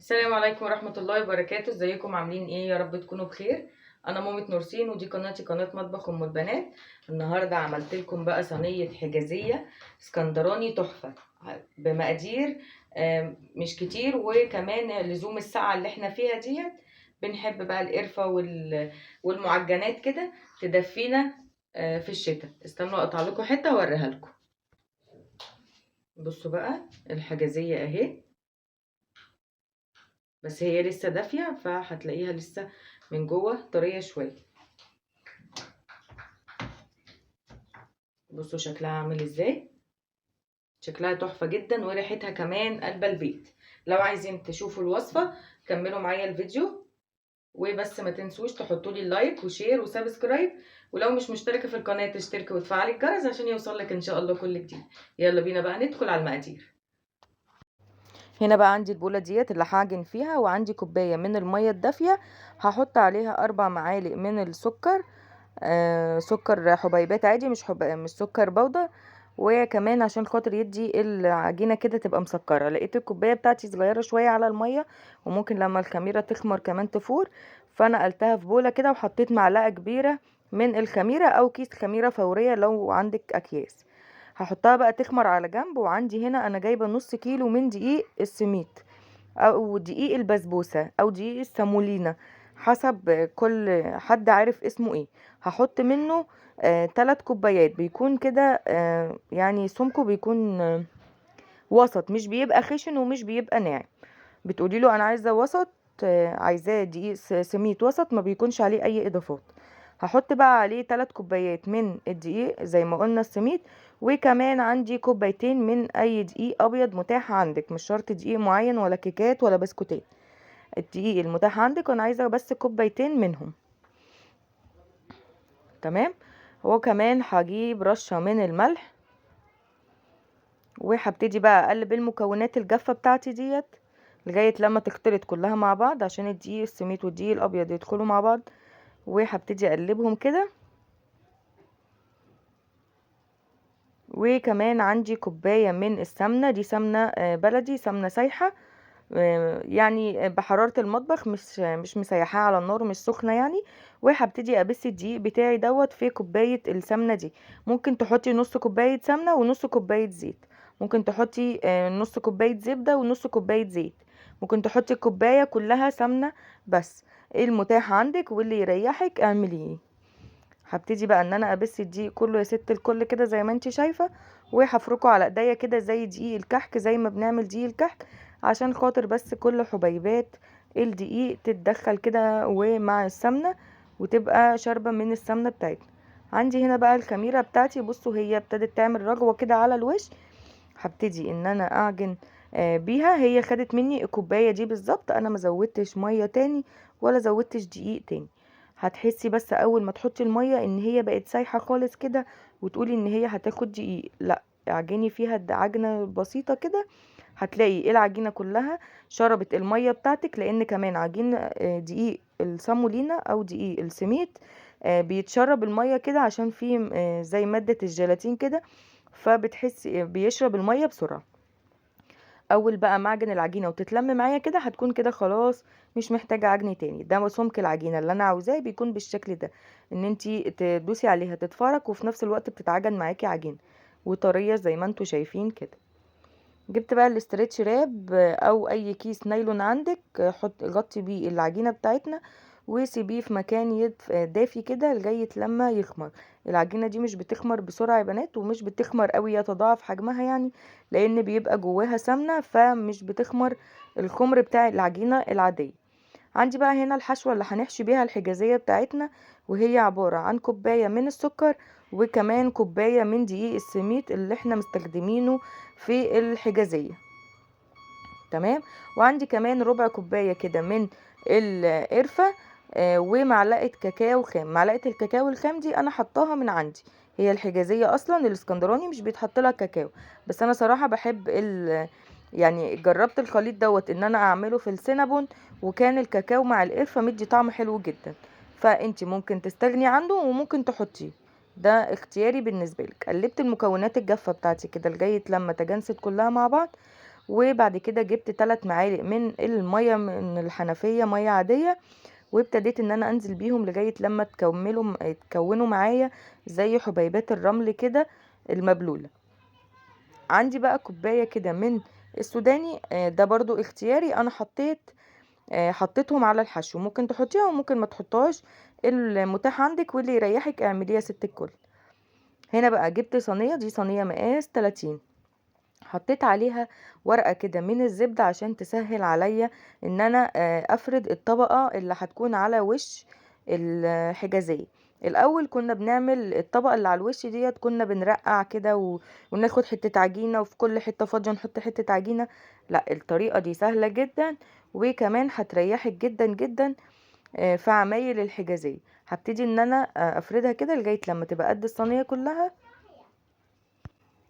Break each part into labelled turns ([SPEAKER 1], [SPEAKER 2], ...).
[SPEAKER 1] السلام عليكم ورحمة الله وبركاته. ازيكم عاملين ايه؟ يا رب تكونوا بخير. انا مامة نورسين ودي قناتي قناة مطبخ ام البنات. النهاردة عملت لكم بقى صينية حجازية اسكندراني تحفة بمقادير مش كتير، وكمان لزوم الساعة اللي احنا فيها ديت بنحب بقى القرفة والمعجنات كده تدفينا في الشتاء. استنوا اقطع لكم حتة واوريها لكم. بصوا بقى الحجازية اهي، بس هي لسه دافية فهتلاقيها لسه من جوه طرية شوية. بصوا شكلها عامل ازاي، شكلها تحفة جدا وريحتها كمان قلب البيت. لو عايزين تشوفوا الوصفة كملوا معايا الفيديو، وبس ما تنسوش تحطوا لي لايك وشير وسبسكرايب، ولو مش مشتركة في القناة تشتركي وتفعلي الجرس عشان يوصلك ان شاء الله كل جديد. يلا بينا بقى ندخل على المقادير. هنا بقى عندي البولة ديت اللي هعجن فيها، وعندي كوباية من المية الدافية هحط عليها 4 معالق من السكر. سكر حبيبات عادي، مش سكر بودر. وكمان عشان خاطر يدي العجينة كده تبقى مسكرة، لقيت الكوباية بتاعتي صغيرة شوية على المية، وممكن لما الخميرة تخمر كمان تفور، فانا قلتها في بولة كده وحطيت معلقة كبيرة من الخميرة او كيس خميرة فورية لو عندك اكياس. هحطها بقى تخمر على جنب. وعندي هنا انا جايبة نص كيلو من دقيق السميد او دقيق البسبوسة او دقيق السامولينا، حسب كل حد عارف اسمه ايه. هحط منه 3 كوبايات، بيكون كده يعني سمكه بيكون وسط، مش بيبقى خشن ومش بيبقى ناعم. بتقولي له انا عايزه وسط، عايزاه دقيق سميد وسط ما بيكونش عليه اي اضافات. هحط بقى عليه 3 كوبايات من الدقيق زي ما قلنا السميد، وكمان عندي كوبايتين من اي دقيق ابيض متاح عندك، مش شرط دقيق معين ولا كيكات ولا بسكوتات، الدقيق المتاح عندك، وانا عايزه بس كوبايتين منهم. تمام. وكمان هجيب رشه من الملح، وهبتدي بقى اقلب المكونات الجافه بتاعتي ديت لغايه لما تختلط كلها مع بعض، عشان الدقيق السميد والدقيق الابيض يدخلوا مع بعض. وهبتدي اقلبهم كده. وكمان عندي كوبايه من السمنه، دي سمنه بلدي، سمنه سايحه، يعني بحراره المطبخ، مش مسيحاه على النار، مش سخنه يعني. وهبتدي ابس الدقيق بتاعي دوت في كوبايه السمنه دي. ممكن تحطي نص كوبايه سمنه ونص كوبايه زيت، ممكن تحطي نص كوبايه زبده ونص كوبايه زيت، ممكن تحطي الكوبايه كلها سمنه. بس ايه المتاح عندك واللي يريحك اعمليه. هبتدي بقى ان انا ابس الدقيق كله يا ست الكل كده زي ما انت شايفه، وهفركه على ايديا كده زي دقيق الكحك، زي ما بنعمل دقيق الكحك، عشان خاطر بس كل حبيبات الدقيق تتدخل كده ومع السمنه، وتبقى شاربه من السمنه بتاعتنا. عندي هنا بقى الخميره بتاعتي، بصوا هي ابتدت تعمل رغوه كده على الوش. هبتدي ان انا اعجن بيها. هي خدت مني الكوبايه دي بالظبط، انا ما زودتش ميه تاني ولا زودتش دقيق تاني. هتحسي بس اول ما تحطي الميه ان هي بقت سايحه خالص كده، وتقولي ان هي هتاخد دقيق، لا اعجني فيها عجنه بسيطه كده، هتلاقي العجينه كلها شربت الميه بتاعتك. لان كمان عجين دقيق السامولينا او دقيق السميد بيتشرب الميه كده، عشان فيه زي ماده الجيلاتين كده، فبتحس بيشرب الميه بسرعه. اول بقى ما اعجن العجينه وتتلم معايا كده، هتكون كده خلاص مش محتاجه عجن تاني. ده سمك العجينه اللي انا عاوزاه بيكون بالشكل ده، ان انتي تدوسي عليها تتفرك وفي نفس الوقت بتتعجن معاكي عجينه وطريه زي ما انتوا شايفين كده. جبت بقى الاسترتش راب او اي كيس نايلون عندك، حط غطي بيه العجينه بتاعتنا، وسيبيه في مكان دافي كده لغايه لما يخمر. العجينه دي مش بتخمر بسرعه يا بنات، ومش بتخمر قوي يتضاعف حجمها يعني، لان بيبقى جواها سمنه، فمش بتخمر الخمر بتاع العجينه العاديه. عندي بقى هنا الحشوة اللي هنحشي بيها الحجازية بتاعتنا، وهي عبارة عن كوباية من السكر، وكمان كوباية من دقيق السميد اللي احنا مستخدمينه في الحجازية. تمام. وعندي كمان ربع كوباية كده من القرفة، ومعلقة كاكاو خام. معلقة الكاكاو الخام دي انا حطاها من عندي، هي الحجازية اصلا الاسكندراني مش بيتحط لها كاكاو، بس انا صراحة بحب يعني جربت الخليط دوت ان انا اعمله في السينابون، وكان الكاكاو مع القرفة مدي طعم حلو جدا. فانتي ممكن تستغني عنه وممكن تحطيه، ده اختياري بالنسبة لك. قلبت المكونات الجافة بتاعتي كده لغاية لما تجانست كلها مع بعض، وبعد كده جبت 3 معالق من المية من الحنفية، مية عادية، وابتديت ان انا انزل بيهم لغاية لما تكونوا معايا زي حبيبات الرمل كده المبلولة. عندي بقى كوباية كده من السوداني، ده برضو اختياري، انا حطيتهم على الحشو، ممكن تحطيها وممكن ما تحطهاش، المتاح عندك واللي يريحك اعمليه يا ست الكل. هنا بقى جبت صينية، دي صينية مقاس 30، حطيت عليها ورقة كده من الزبدة عشان تسهل عليا ان انا افرد الطبقة اللي هتكون على وش الحجازية. الاول كنا بنعمل الطبقة اللي على الوش ديت، كنا بنرقع كده وناخد حتة عجينة وفي كل حتة فاضية نحط حتة عجينة. لا، الطريقة دي سهلة جدا وكمان هتريحك جدا جدا في عمايل الحجازية. هبتدي ان انا افردها كده لغاية لما تبقى قد الصينية كلها،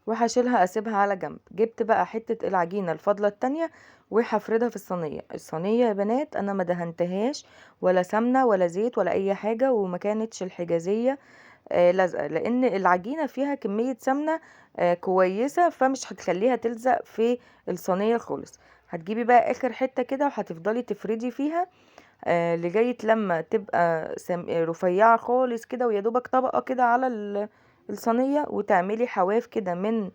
[SPEAKER 1] وهشيلها اسيبها على جنب. جبت بقى حتة العجينة الفاضلة التانية وهفردها في الصينية. الصينية يا بنات انا ما دهنتهاش ولا سمنة ولا زيت ولا اي حاجة، وما كانتش الحجازية لازقة، لان العجينة فيها كمية سمنة كويسة، فمش هتخليها تلزق في الصينية خالص. هتجيبي بقى اخر حتة كده وهتفضلي تفردي فيها لغاية لما تبقى رفيعة خالص كده، ويا دوبك طبقة كده على الصينية، وتعملي حواف كده من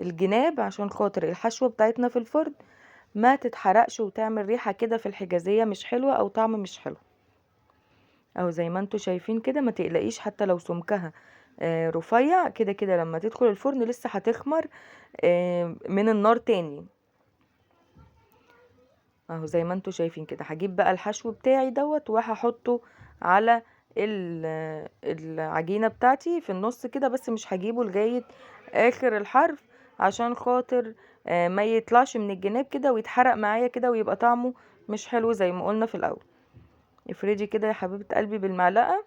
[SPEAKER 1] الجناب عشان خاطر الحشوة بتاعتنا في الفرن ما تتحرقش وتعمل ريحة كده في الحجازية مش حلوة او طعم مش حلو. او زي ما انتوا شايفين كده، ما تقلقيش حتى لو سمكها رفيع كده كده لما تدخل الفرن لسه هتخمر من النار تاني. اهو زي ما انتوا شايفين كده. هجيب بقى الحشو بتاعي دوت وهحطه على العجينة بتاعتي في النص كده، بس مش هجيبه لغاية اخر الحرف عشان خاطر ما يطلعش من الجناب كده ويتحرق معايا كده ويبقى طعمه مش حلو زي ما قلنا في الاول. افردي كده يا حبيبة قلبي بالمعلقة.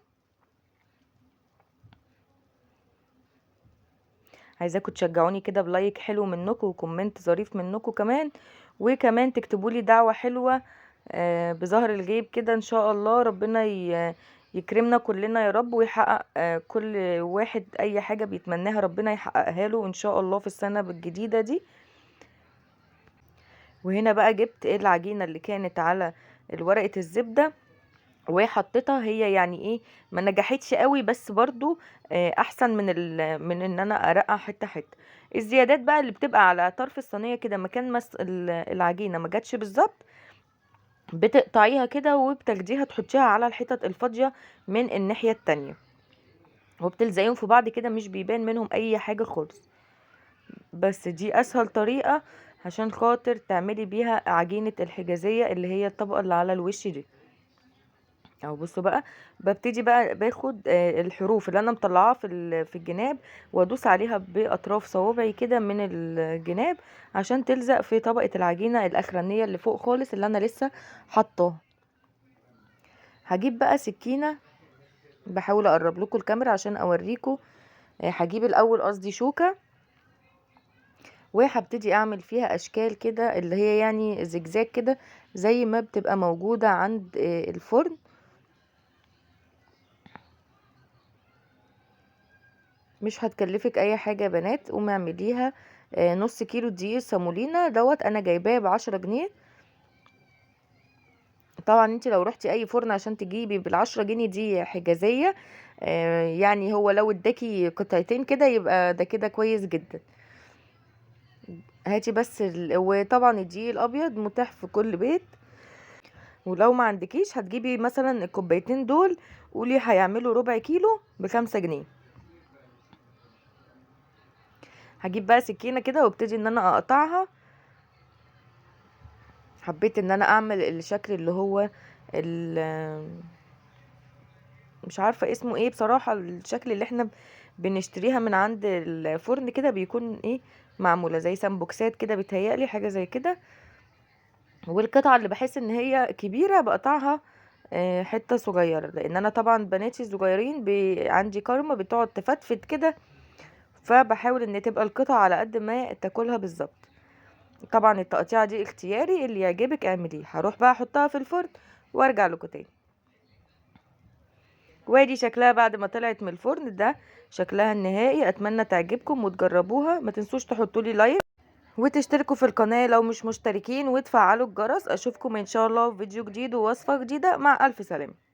[SPEAKER 1] عايزاكم تشجعوني كده بلايك حلو منكم وكومنت ظريف منكم كمان، وكمان تكتبولي دعوة حلوة بظهر الغيب كده. ان شاء الله ربنا يكرمنا كلنا يا رب، ويحقق كل واحد اي حاجة بيتمناها ربنا يحققها له ان شاء الله في السنة الجديدة دي. وهنا بقى جبت العجينة اللي كانت على ورقة الزبدة وحطيتها، هي يعني ايه ما نجحتش قوي، بس برضو احسن من ان انا ارقع حته حته. الزيادات بقى اللي بتبقى على طرف الصينيه كده مكان العجينه ما جاتش بالظبط، بتقطعيها كده وبتاخديها تحطيها على الحتت الفاضيه من الناحيه التانية، وبتلزقيهم في بعض كده مش بيبان منهم اي حاجه خالص. بس دي اسهل طريقه عشان خاطر تعملي بيها عجينه الحجازيه اللي هي الطبقه اللي على الوش دي. اهو بصوا بقى، ببتدي بقى باخد الحروف اللي انا مطلعاها في الجناب، وادوس عليها باطراف صوابعي كده من الجناب عشان تلزق في طبقة العجينة الاخرانية اللي فوق خالص اللي انا لسه حطاها. هجيب بقى سكينة، بحاول اقرب لكم الكاميرا عشان اوريكم. هجيب الاول قصدي شوكة، وهبتدي اعمل فيها اشكال كده اللي هي يعني زجزاج كده زي ما بتبقى موجودة عند الفرن. مش هتكلفك اي حاجة يا بنات، قومي اعمليها. نص كيلو دقيق سامولينا دوت انا جايباه ب10 جنيه. طبعا انت لو رحتي اي فرن عشان تجيبي ب10 جنيه دي حجازية، يعني هو لو اداكي قطعتين كده يبقى ده كده كويس جدا. هاتي بس وطبعا الدقيق الابيض متاح في كل بيت، ولو ما عندكيش هتجيبي مثلا الكوبايتين دول، قولي هيعملوا ربع كيلو ب5 جنيه. هجيب بقى سكينة كده وابتدي ان انا اقطعها. حبيت ان انا اعمل الشكل اللي هو مش عارفة اسمه ايه بصراحة، الشكل اللي احنا بنشتريها من عند الفرن كده بيكون ايه، معمولة زي سامبوكسات كده، بيتهيألي حاجة زي كده. والقطعة اللي بحس ان هي كبيرة بقطعها حتة صغيرة، لان انا طبعا بناتي الصغيرين عندي كارما بتقعد تفتفت كده، فبحاول ان تبقى القطعة على قد ما تاكلها بالظبط. طبعا التقطيعة دي اختياري، اللي يعجبك اعمليه. هروح بقى احطها في الفرن وارجع لكم تاني. وادي شكلها بعد ما طلعت من الفرن، ده شكلها النهائي. اتمنى تعجبكم وتجربوها. ما تنسوش تحطوا لي لايك وتشتركوا في القناة لو مش مشتركين، وتفعلوا الجرس. اشوفكم ان شاء الله في فيديو جديد ووصفة جديدة. مع الف سلامة.